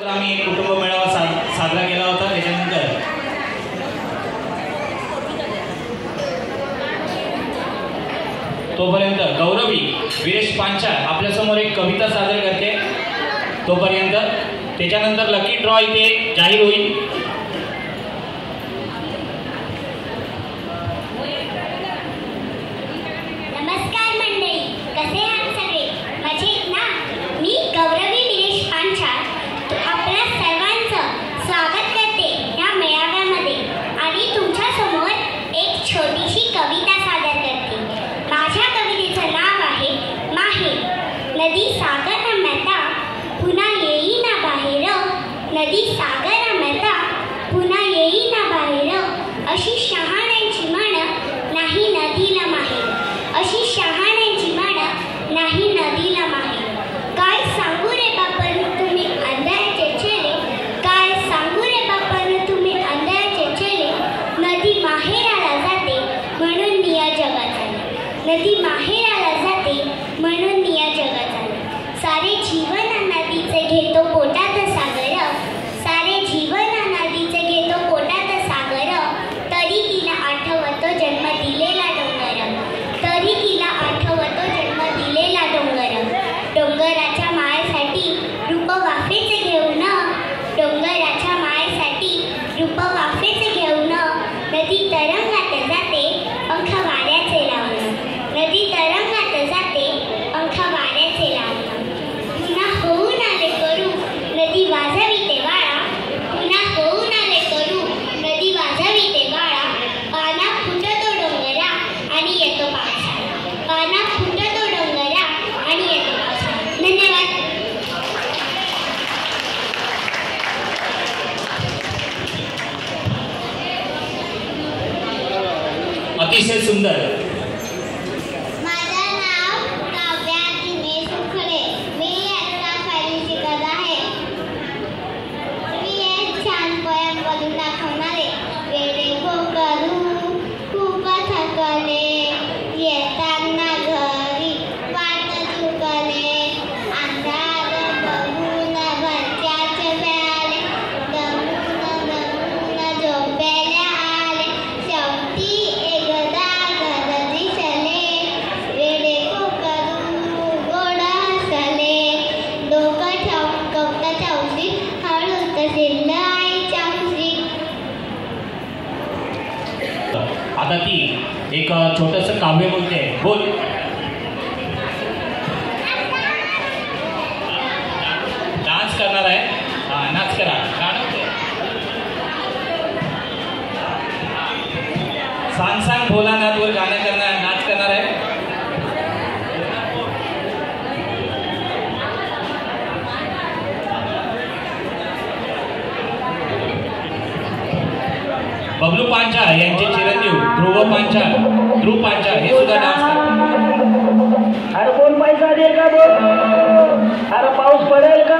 आम्ही एक कुटुंब मेळावा साजरा केला होता। त्याच्यानंतर तोपर्यंत गौरवी वीरेश पांचाळ आपल्यासमोर एक कविता सादर करते तोपर्यंत। त्याच्यानंतर लकी ड्रॉ इथे जाहीर होईल। नमस्कार मंडळी, कसे आहात सगळे? मजेत ना? मी गौरवी वीरेश पांचाळ आपल्या सर्वांचं स्वागत करते या मेळाव्यामध्ये आणि तुमच्या समोर एक छोटीशी कविता सादर करते। माझ्या कवितेचं नाव आहे माहेर। नदी सागर मेहता पुन्हा येईना बाहेर, नदी सागर मेहता पुन्हा येईना बाहेर, अशी शहाण्यांची म्हण नाही नदीला माहेर, अशी शहाण्यांची म्हण नाही नदीला माहेर। काय सांगू रे बापन तुम्ही अंधाराचे चेले, काय सांगू रे बापन तुम्ही अंधाराचे चेले, नदी माहेराला जाते म्हणून निया जगात आले, नदी माहेराला जाते म्हणून निया जगात आले। सारे जीवन नदीचे घेतो पोटात सागर, सारे जीवन नदीचे घेतो पोटात सागर, तरी तिला आठवतो जन्म दिलेला डोंगर, तरी तिला आठवतो जन्म दिलेला डोंगर। डोंगराच्या मायेसाठी रूप वाफेचे घेऊन, डोंगराच्या मायेसाठी रूप वाफेचे घेऊन, नदी तरंगात जाते पंख वाऱ्याचे लावून, नदी तरंगात जाते पंख वाऱ्याचे लावून। पुन्हा होऊन आले करू नदी वाजविते वाळा, पुन्हा होऊन आले करू नदी वाजविते वाळा, पाना फुटतो डोंगरा आणि येतो पावसाळा, पाना फुटतो डोंगरा आणि येतो पावसाळा। धन्यवाद। अतिशय सुंदर। माझं नाव काव्या दिनेश सुखडे, मी इयत्ता 5वी शिकत आहे। मी एक छान पोयम बोलून दाखवणार आहे। वेडे कोकरू खूप थकले, येताना घरी वाट चुकले, अंधार बघून घरच्याचे प्याले, दमून झोपेला आले, शेवटी एकदा घर दिसले, वेडे कोकरू गोड हसले, डोकं ठेवून कवटाच्या उशीत हळूच शिरलं आईच्या उशीत। आता ती एक छोटंसं काव्य बोलते, बोल। डान्स करणार आहे, नाच करा, गाणं बोल। सांग सांग भोलानाथवर गाणं करणार, नाच करणार आहे। बबलू पांचाळ यांचे चिरंजीव ध्रुव पांचाळ हे सुद्धा डान्स करतात। अरे कोण पैसा दे का बोल, अरे पाऊस पडेल का?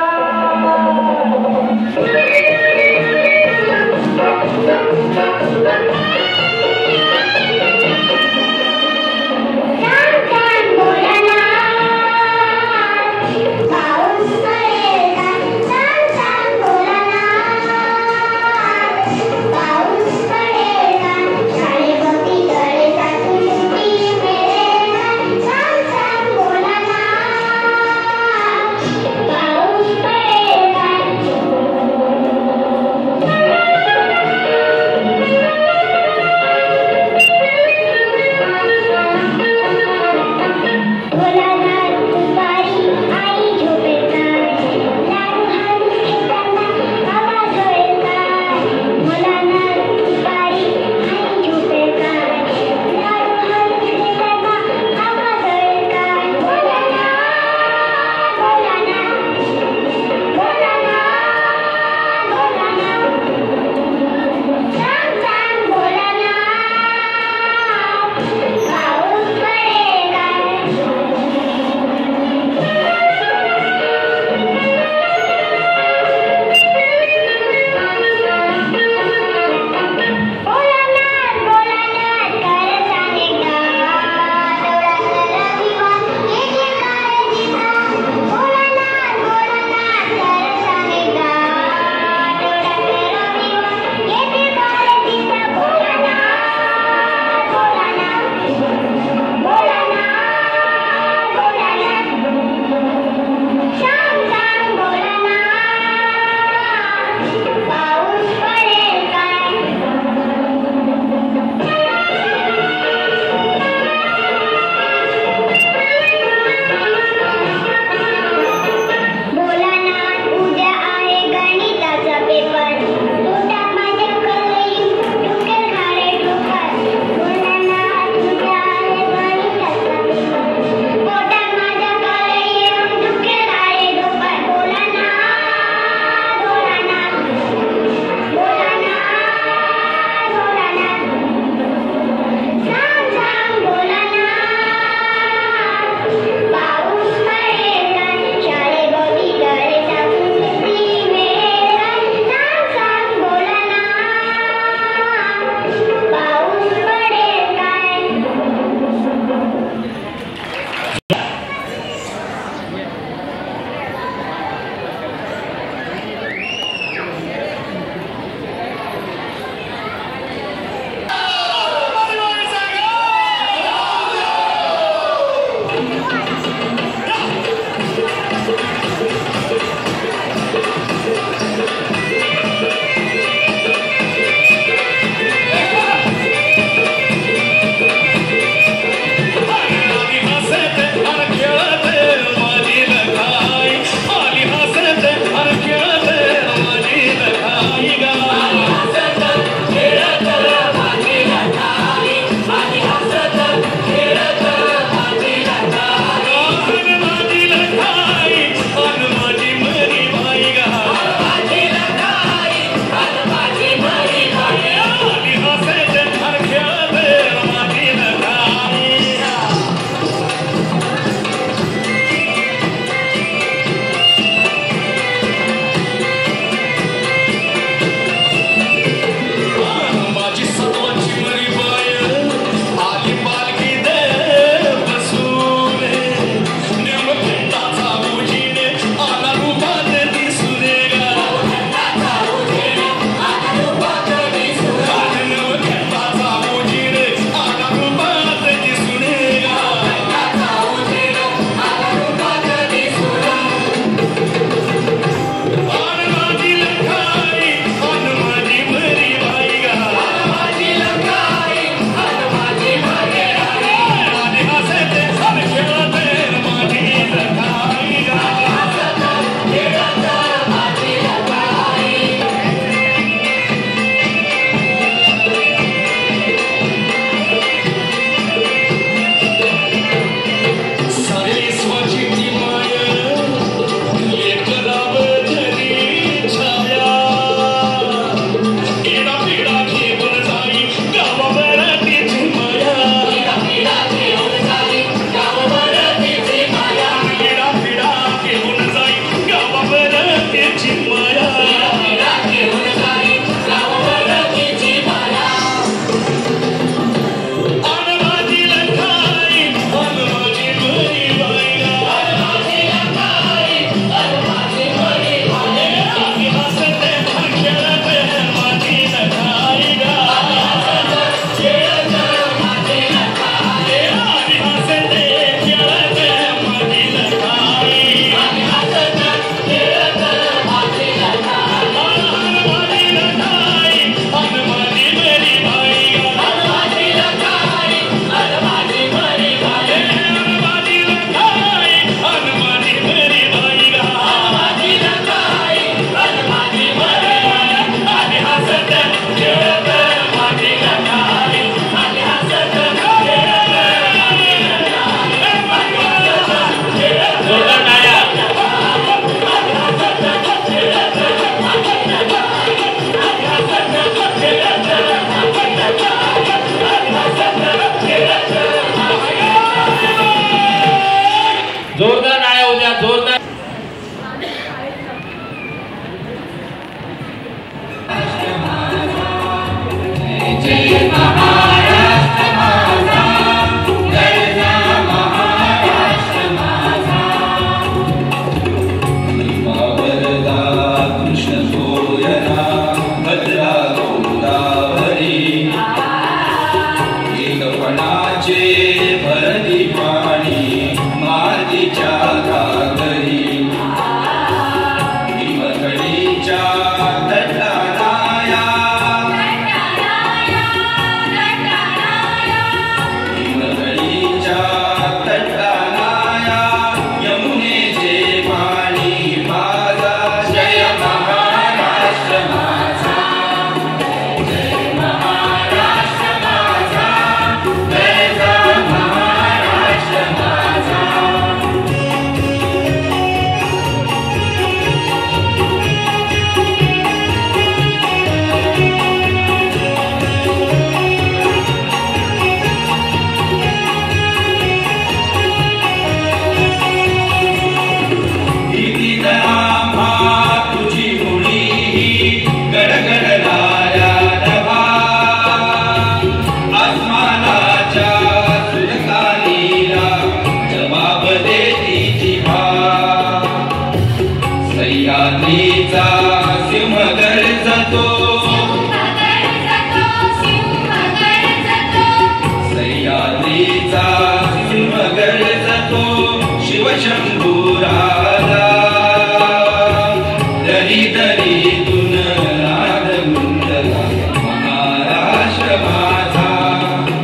किनरीतून नाद गुंजला महाराष्ट्र माझा.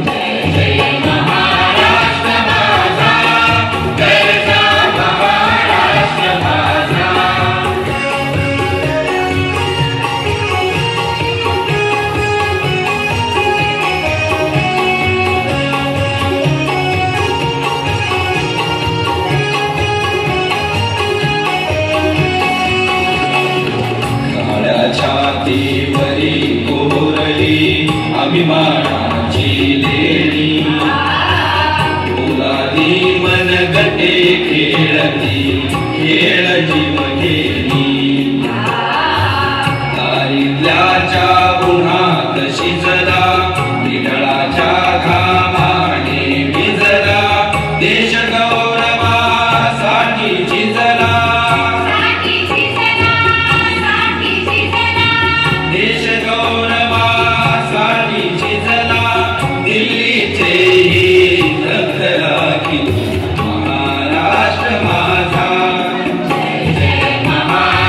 जय जय महाराष्ट्र माझा, गरजा महाराष्ट्र माझा. छातीवरी कोरली अभिमानाची लेणी, फुलादी मनगटे खेळती खेळ जीव घेणी. दारिद्र्याच्या उन्हात शिजला, विदळाच्या घामाने विजला, देश गौरवासाठी झिजला. देश गौरवासाठी झिजला, दिल्लीचे रक्त राखी महाराष्ट्र माझा. जय जय महाराष्ट्र.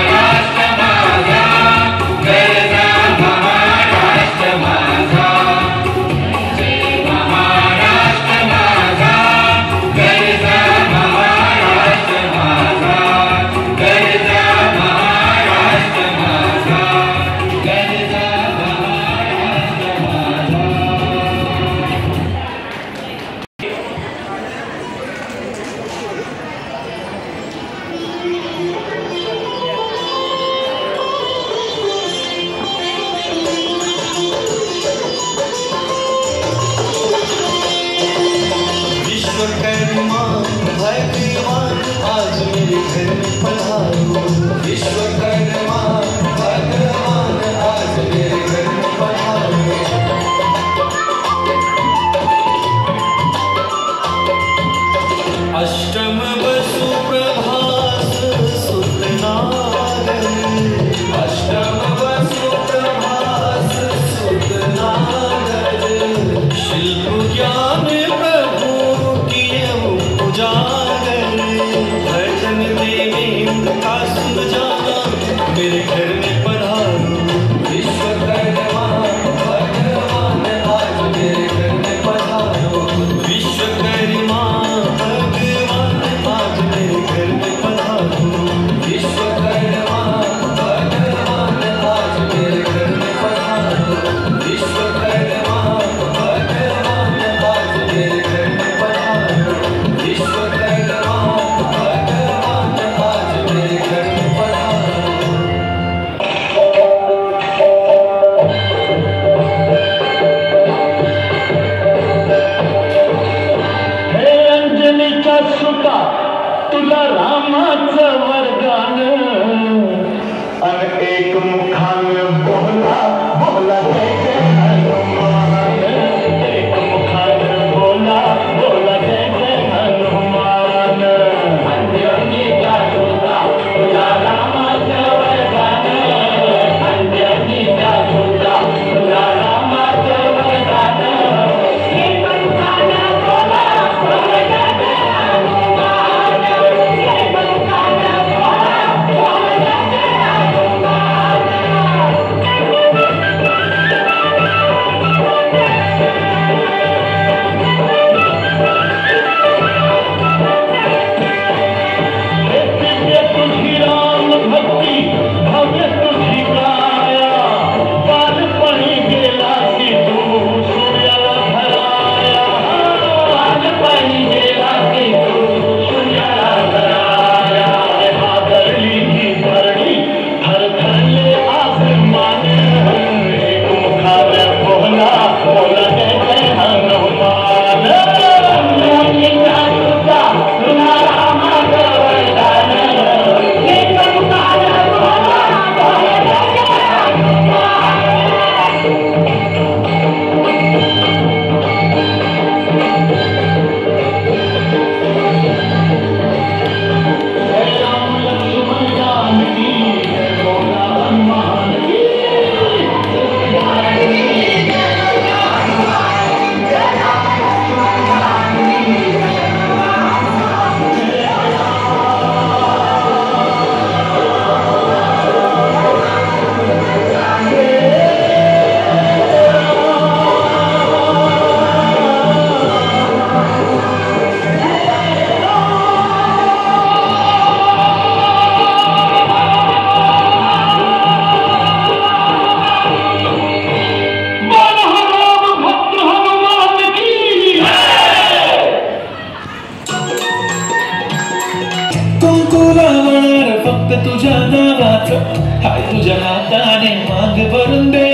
हाताने माग भरून दे,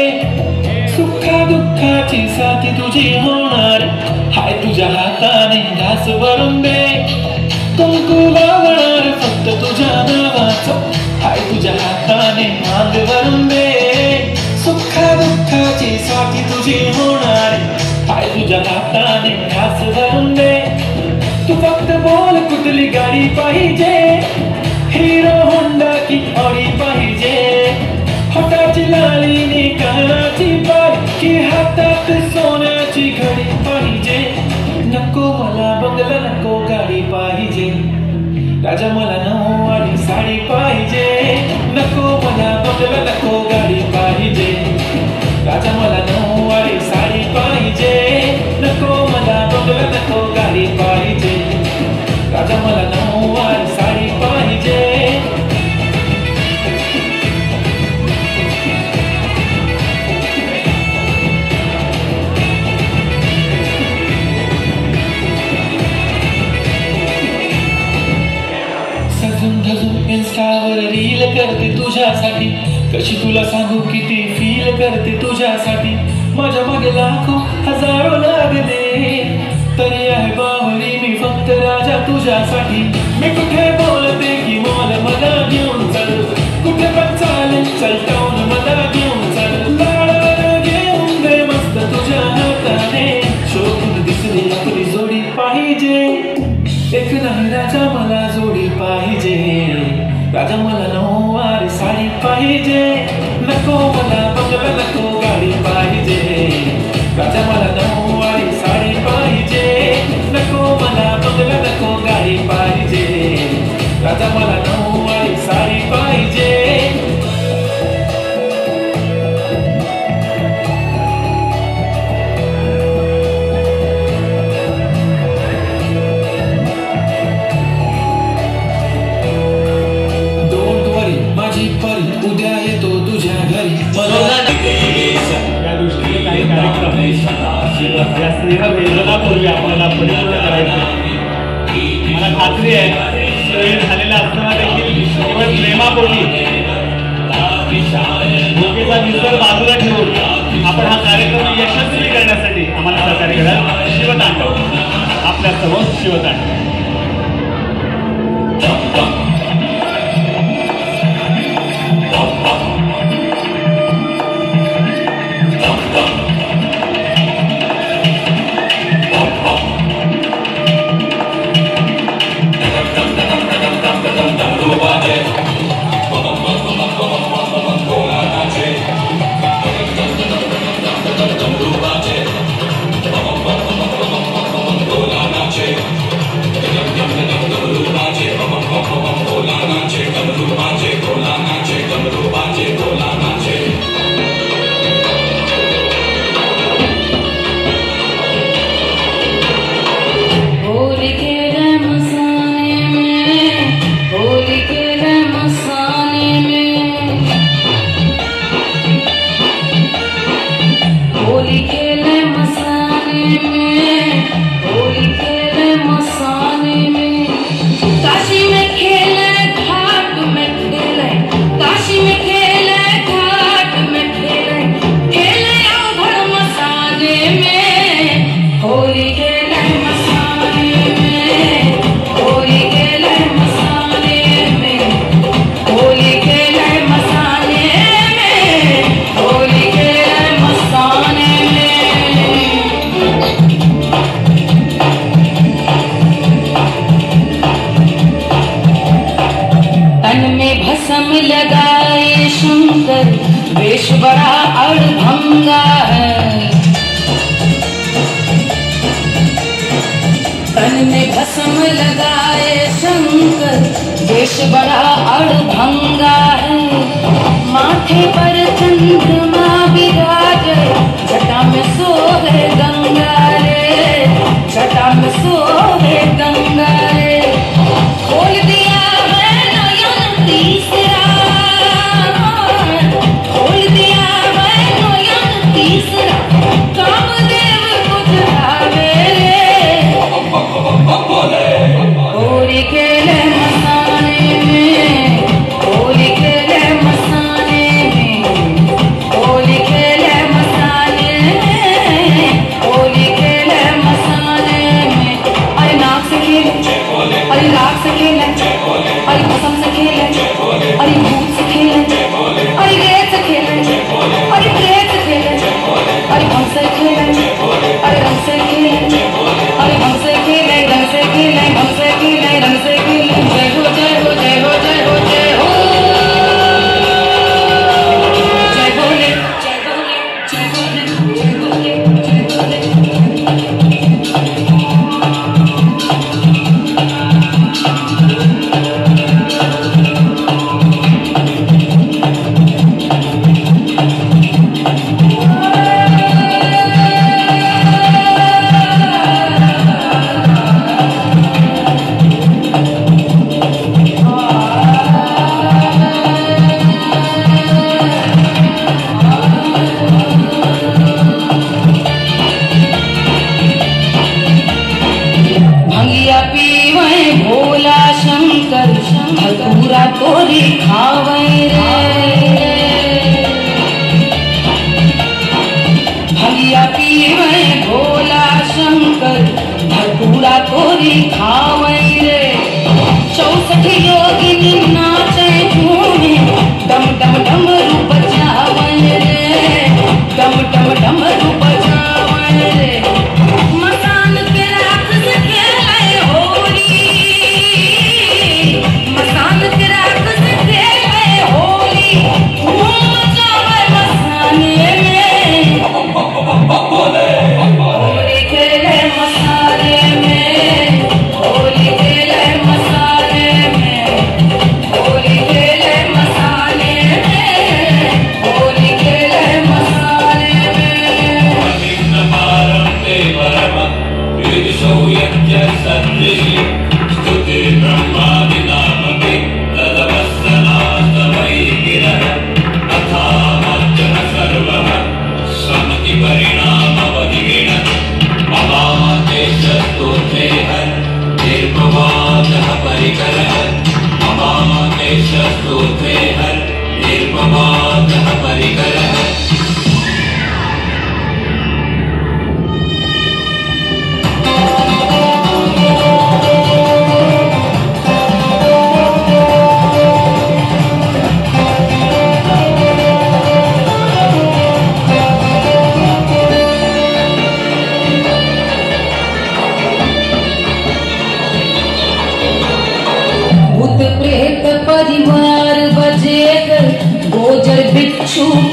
सुखा दुःखाची साथी तुझी होणार, हाय तुझ्या हाताने घास भरून दे, कुंकू लावणार फक्त तुझ्या नावाचं, हाय तुझ्या हाताने माग भरून दे, सुखा दुःखाची साथी तुझी होणार, हाय तुझ्या हाताने घास भरून दे. तू फक्त बोल कुठली गाडी पाहिजे, हिरो होंडा की ऑडी पाहिजे, होटाची लाळीने कानाची बाई की हातात सोन्याची घडी पाहिजे. नको मला बंगला नको गाडी पाहिजे, राजा मला नऊवारी साडी पाहिजे. नको मला बंगला नको गाडी पाहिजे, राजा मला नऊवारी साडी पाहिजे. नको मला बंगला नको गाडी पाहिजे, राजा मला नऊवारी साडी पाहिजे. सजून धजून इन्स्टावर रील करते तुझ्यासाठी, कशी तुला सांगू किती फील करते तुझ्यासाठी. माझ्या मागे लाखो हजारो लागले, तरी आहे बावरी मी फक्त राजा तुझ्यासाठी. मी कुठे बोलते की मोल मला घेऊन चल, कुठे पण चालेल चल टाऊन मला घेऊन चल. लाडाला घेऊन दे मस्त तुझ्या हाताने, शोधून दिसली आपली जोडी पाहिजे. एक नाही राजा मला जोडी पाहिजे, राजा मला नऊवारी साडी पाहिजे. नको मला बंगला नको गाडी पाहिजे, राजा मला नऊवारी साडी पाहिजे. नको मला बंगला नको गाडी पाहिजे, राजा मला नऊवारी साडी पाहिजे. उद्या येतो तुझ्या घरी. या दृष्टीने काही कार्यक्रम या स्नेहवेदनापूर्वी आपल्याला परिपूर्ण करायचे. मला खात्री आहे शरीर झालेला असताना देखील केवळ प्रेमापोटी भूकेचा निसर्ग बाजूला ठेवून आपण हा कार्यक्रम यशस्वी करण्यासाठी आम्हाला सहकार्य करा. शिवतांडव आपल्या समोर शिवतांडव. लगाए शंकर वेश बड़ा अड़भंगा है, तन में भस्म लगाए शंकर वेश बड़ा अड़भंगा है। माथे पर चंद्रमा विराजे, जटा में सोहे गंगा रे, जटा में सोहे गंगा रे। खोल दिया है नयन तीसरा, खोल दिया है नयन तीसरा, कामदेव बुझावे रे। होली खेले मसाने में, होली खेले मसाने में,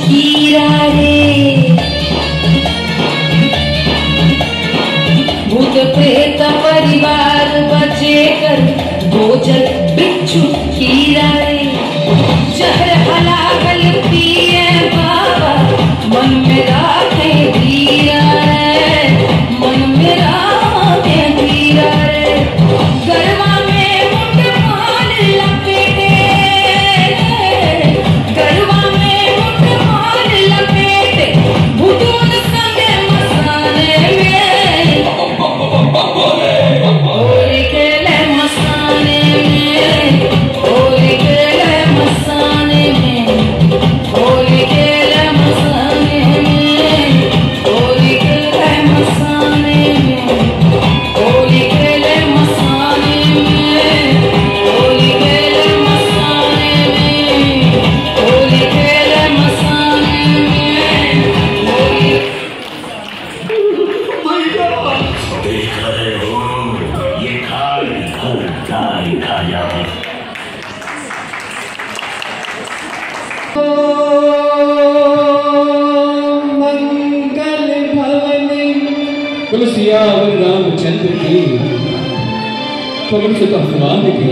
खीरा रे भूत प्रेत परिवार बचे कर गोजर बिच्छू खीरा रे जहर हलाकल पिए बाबा मन में राखे धीरा रे मन में राखे धीरा रे गरबा में मुठ माल लपेटे गरबा में मुठ माल लपेटे भुटून संगे मसाने में होली खेले मसाने में होली खेले मसाने में होली खेले मसाने में होली खेले मसाने में होली खेले मसाने में होली खेले मसाने में होली खेले मसाने में होली देख रहे हो ये खाली खाया मंगल भवन तुलसियावर रामचंद्र की पवन सुत हनुमान की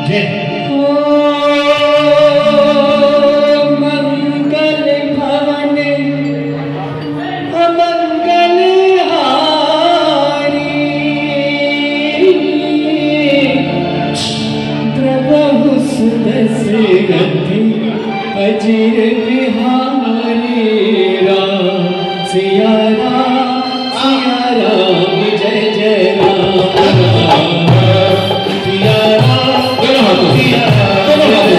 जय। मंगल भवन अमंगल हारी द्रवहु सुत श्रीगंधि अजीर बिहारी राम सिया राम जय जय राम सिया राम सिया मंगल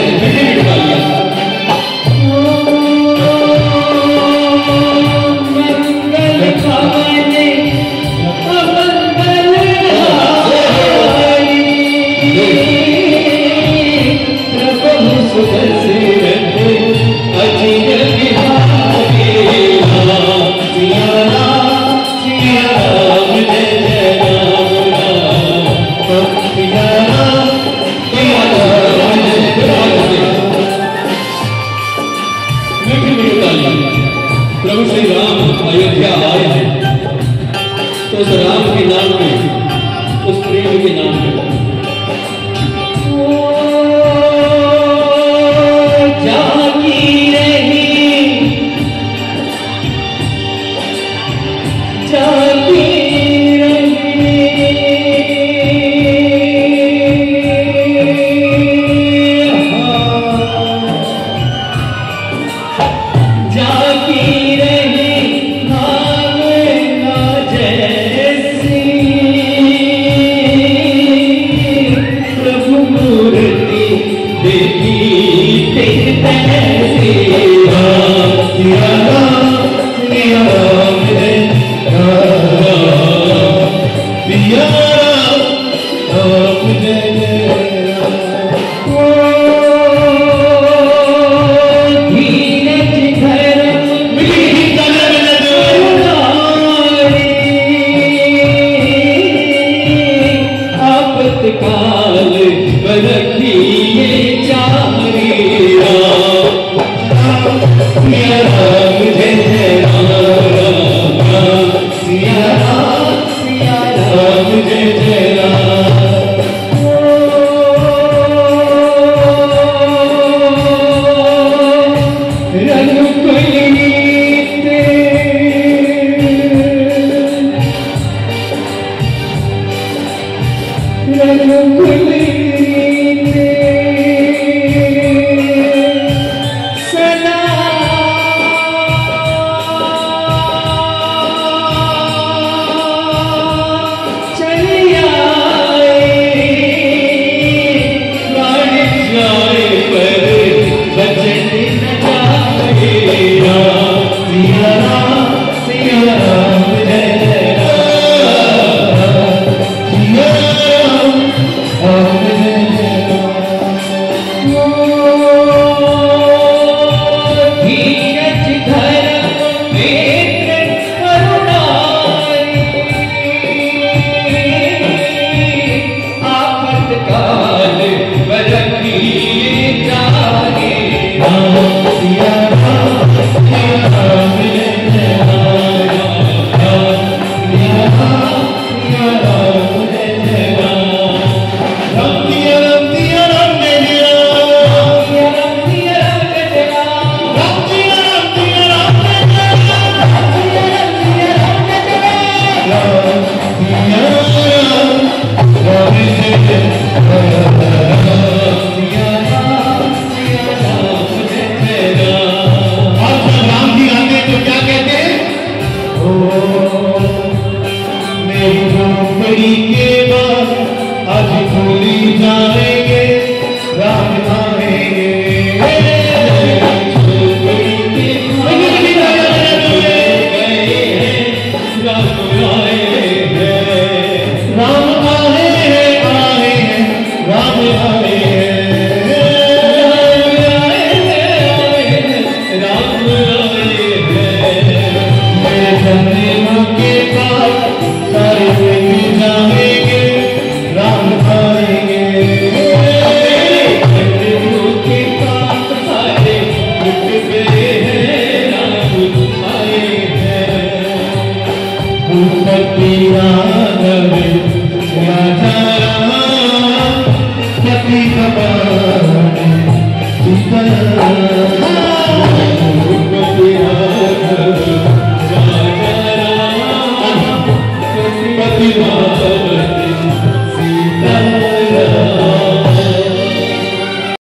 भवन अमंगल हारी प्रभु सुत श्रीगंधि अजीर बिहारी राम सिया राम जय जय राम राम सिया राम प्रभु श्री राम अयोध्या आए हैं तो उस राम के नाम पे उस प्रेम के नाम पे जागी रही जागी जाए पर बचन न जाए राघवे राजा राम पति कपाल